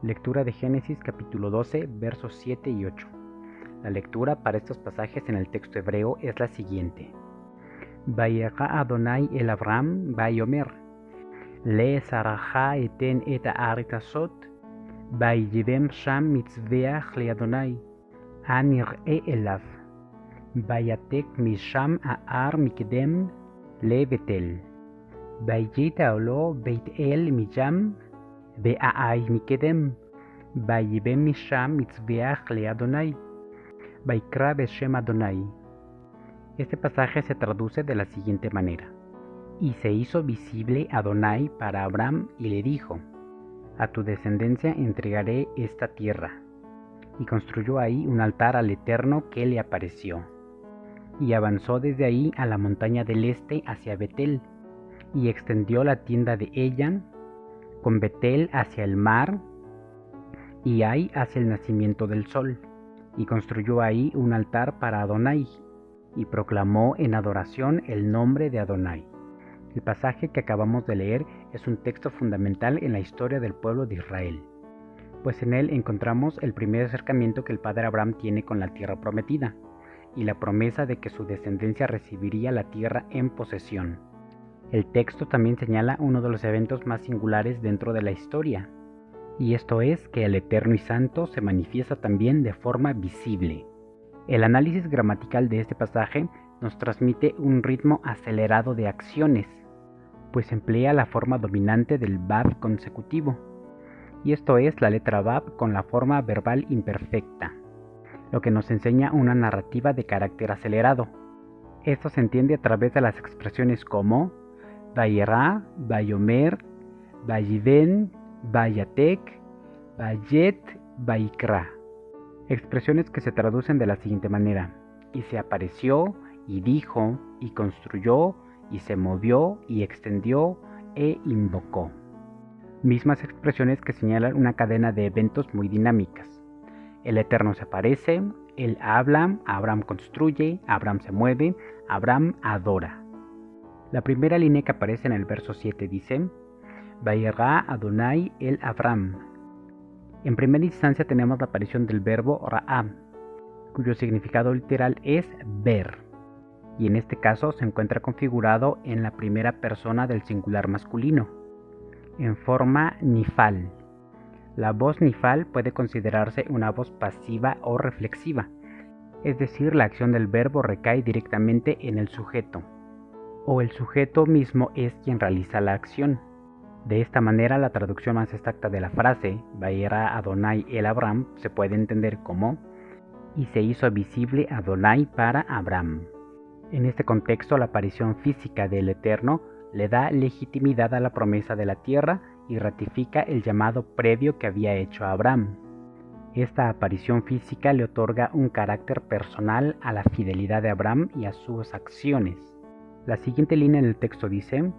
Lectura de Génesis capítulo 12, versos 7 y 8. La lectura para estos pasajes en el texto hebreo es la siguiente. Vayera Adonai el Abraham Vayomer, Le Saraja eten et haaretz azot, Vayivem sham mitzveach le Adonai, Anir'e elav, Vayatek misham haar mikdem le Betel, Vayita olo beit el mijam, Ve'ai mikedem, Vayivem misham mitzveach le Adonai, Vaikra beshem Adonai. Este pasaje se traduce de la siguiente manera. Y se hizo visible Adonai para Abraham y le dijo, a tu descendencia entregaré esta tierra. Y construyó ahí un altar al Eterno que le apareció. Y avanzó desde ahí a la montaña del este hacia Betel, y extendió la tienda de Ellan, con Betel hacia el mar, y Ai hacia el nacimiento del sol. Y construyó ahí un altar para Adonai, y proclamó en adoración el nombre de Adonai. El pasaje que acabamos de leer es un texto fundamental en la historia del pueblo de Israel, pues en él encontramos el primer acercamiento que el padre Abraham tiene con la tierra prometida, y la promesa de que su descendencia recibiría la tierra en posesión. El texto también señala uno de los eventos más singulares dentro de la historia, y esto es que el Eterno y Santo se manifiesta también de forma visible. El análisis gramatical de este pasaje nos transmite un ritmo acelerado de acciones, pues emplea la forma dominante del Vav consecutivo, y esto es la letra Vav con la forma verbal imperfecta, lo que nos enseña una narrativa de carácter acelerado. Esto se entiende a través de las expresiones como Vayera, Vayomer, Vayiven, Vayatek, Vayet, Vaikra. Expresiones que se traducen de la siguiente manera: y se apareció, y dijo, y construyó, y se movió, y extendió, e invocó. Mismas expresiones que señalan una cadena de eventos muy dinámicas. El Eterno se aparece, Él habla, Abraham construye, Abraham se mueve, Abraham adora. La primera línea que aparece en el verso 7 dice, Vayera Adonai el Abraham. En primera instancia tenemos la aparición del verbo ra'ah, cuyo significado literal es ver, y en este caso se encuentra configurado en la primera persona del singular masculino, en forma nifal. La voz nifal puede considerarse una voz pasiva o reflexiva, es decir, la acción del verbo recae directamente en el sujeto, o el sujeto mismo es quien realiza la acción. De esta manera, la traducción más exacta de la frase, Vayera Adonai el Abraham, se puede entender como, y se hizo visible Adonai para Abraham. En este contexto, la aparición física del Eterno le da legitimidad a la promesa de la tierra y ratifica el llamado previo que había hecho a Abraham. Esta aparición física le otorga un carácter personal a la fidelidad de Abraham y a sus acciones. La siguiente línea en el texto dice,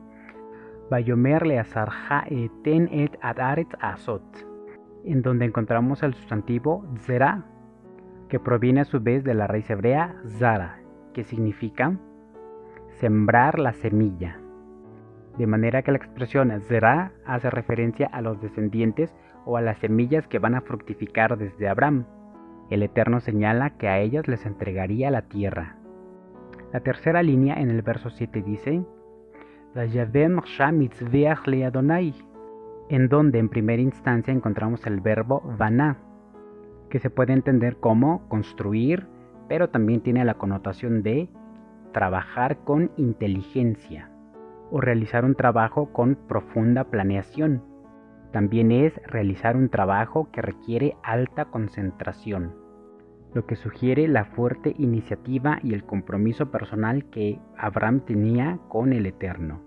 Vayomer le asarja eten et haaretz azot, en donde encontramos el sustantivo zera, que proviene a su vez de la raíz hebrea zara, que significa sembrar la semilla. De manera que la expresión zera hace referencia a los descendientes o a las semillas que van a fructificar desde Abraham. El Eterno señala que a ellas les entregaría la tierra. La tercera línea en el verso 7 dice, Vayavem sham mitzveach le Adonai, en donde en primera instancia encontramos el verbo vaná, que se puede entender como construir, pero también tiene la connotación de trabajar con inteligencia o realizar un trabajo con profunda planeación. También es realizar un trabajo que requiere alta concentración, lo que sugiere la fuerte iniciativa y el compromiso personal que Abraham tenía con el Eterno.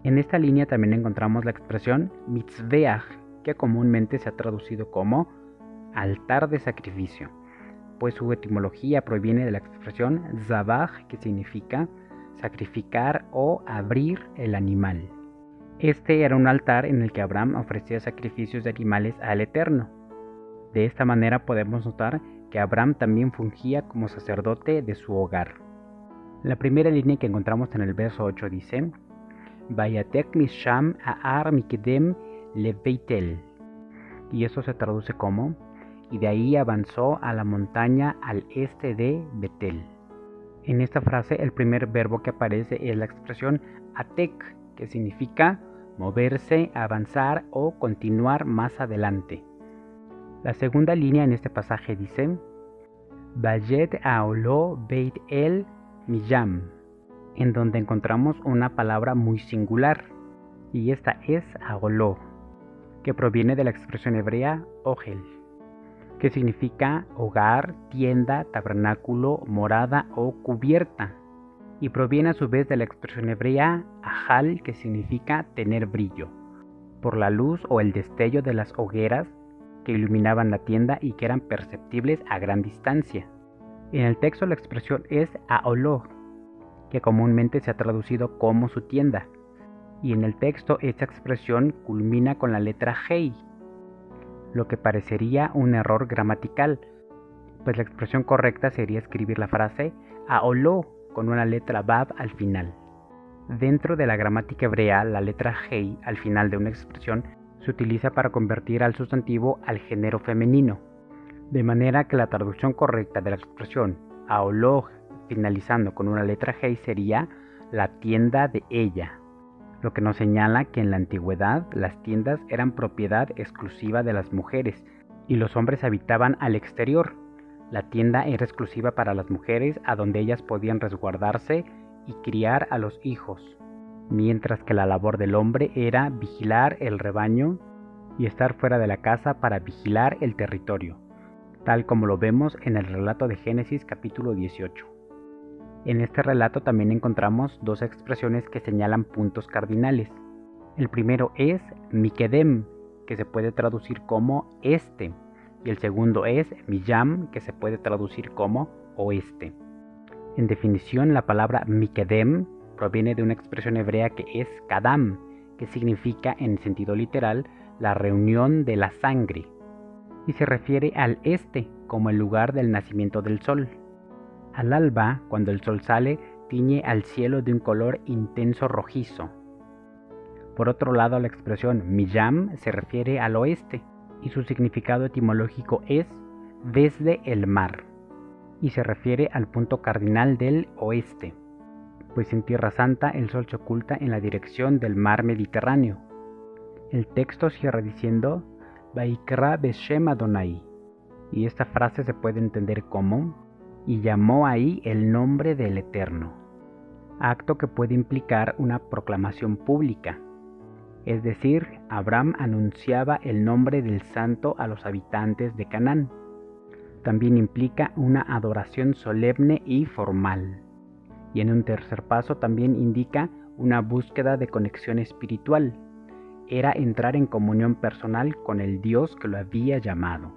En esta línea también encontramos la expresión mitzveach, que comúnmente se ha traducido como altar de sacrificio, pues su etimología proviene de la expresión zabaj, que significa sacrificar o abrir el animal. Este era un altar en el que Abraham ofrecía sacrificios de animales al Eterno. De esta manera podemos notar que Abraham también fungía como sacerdote de su hogar. La primera línea que encontramos en el verso 8 dice, Vayatek misham haar mikdem le Beitel, y eso se traduce como: y de ahí avanzó a la montaña al este de Betel. En esta frase el primer verbo que aparece es la expresión atek, que significa moverse, avanzar o continuar más adelante. La segunda línea en este pasaje dice: Vayet aolo beit el miyam, en donde encontramos una palabra muy singular, y esta es aoló, que proviene de la expresión hebrea ogel, que significa hogar, tienda, tabernáculo, morada o cubierta, y proviene a su vez de la expresión hebrea ajal, que significa tener brillo, por la luz o el destello de las hogueras que iluminaban la tienda y que eran perceptibles a gran distancia. En el texto la expresión es aoló, que comúnmente se ha traducido como su tienda, y en el texto esta expresión culmina con la letra Hei, lo que parecería un error gramatical, pues la expresión correcta sería escribir la frase aoló con una letra Vav al final. Dentro de la gramática hebrea, la letra Hei al final de una expresión se utiliza para convertir al sustantivo al género femenino, de manera que la traducción correcta de la expresión aoló finalizando con una letra Hei sería la tienda de ella, lo que nos señala que en la antigüedad las tiendas eran propiedad exclusiva de las mujeres y los hombres habitaban al exterior. La tienda era exclusiva para las mujeres, a donde ellas podían resguardarse y criar a los hijos, mientras que la labor del hombre era vigilar el rebaño y estar fuera de la casa para vigilar el territorio, tal como lo vemos en el relato de Génesis capítulo 18. En este relato también encontramos dos expresiones que señalan puntos cardinales. El primero es mikedem, que se puede traducir como este, y el segundo es miyam, que se puede traducir como oeste. En definición, la palabra mikedem proviene de una expresión hebrea que es kadam, que significa en sentido literal la reunión de la sangre, y se refiere al este como el lugar del nacimiento del sol. Al alba, cuando el sol sale, tiñe al cielo de un color intenso rojizo. Por otro lado, la expresión miyam se refiere al oeste, y su significado etimológico es desde el mar, y se refiere al punto cardinal del oeste, pues en Tierra Santa el sol se oculta en la dirección del mar Mediterráneo. El texto cierra diciendo Vaikra Beshem Adonai, y esta frase se puede entender como y llamó ahí el nombre del Eterno, acto que puede implicar una proclamación pública, es decir, Abraham anunciaba el nombre del santo a los habitantes de Canaán. También implica una adoración solemne y formal, y en un tercer paso también indica una búsqueda de conexión espiritual, era entrar en comunión personal con el Dios que lo había llamado.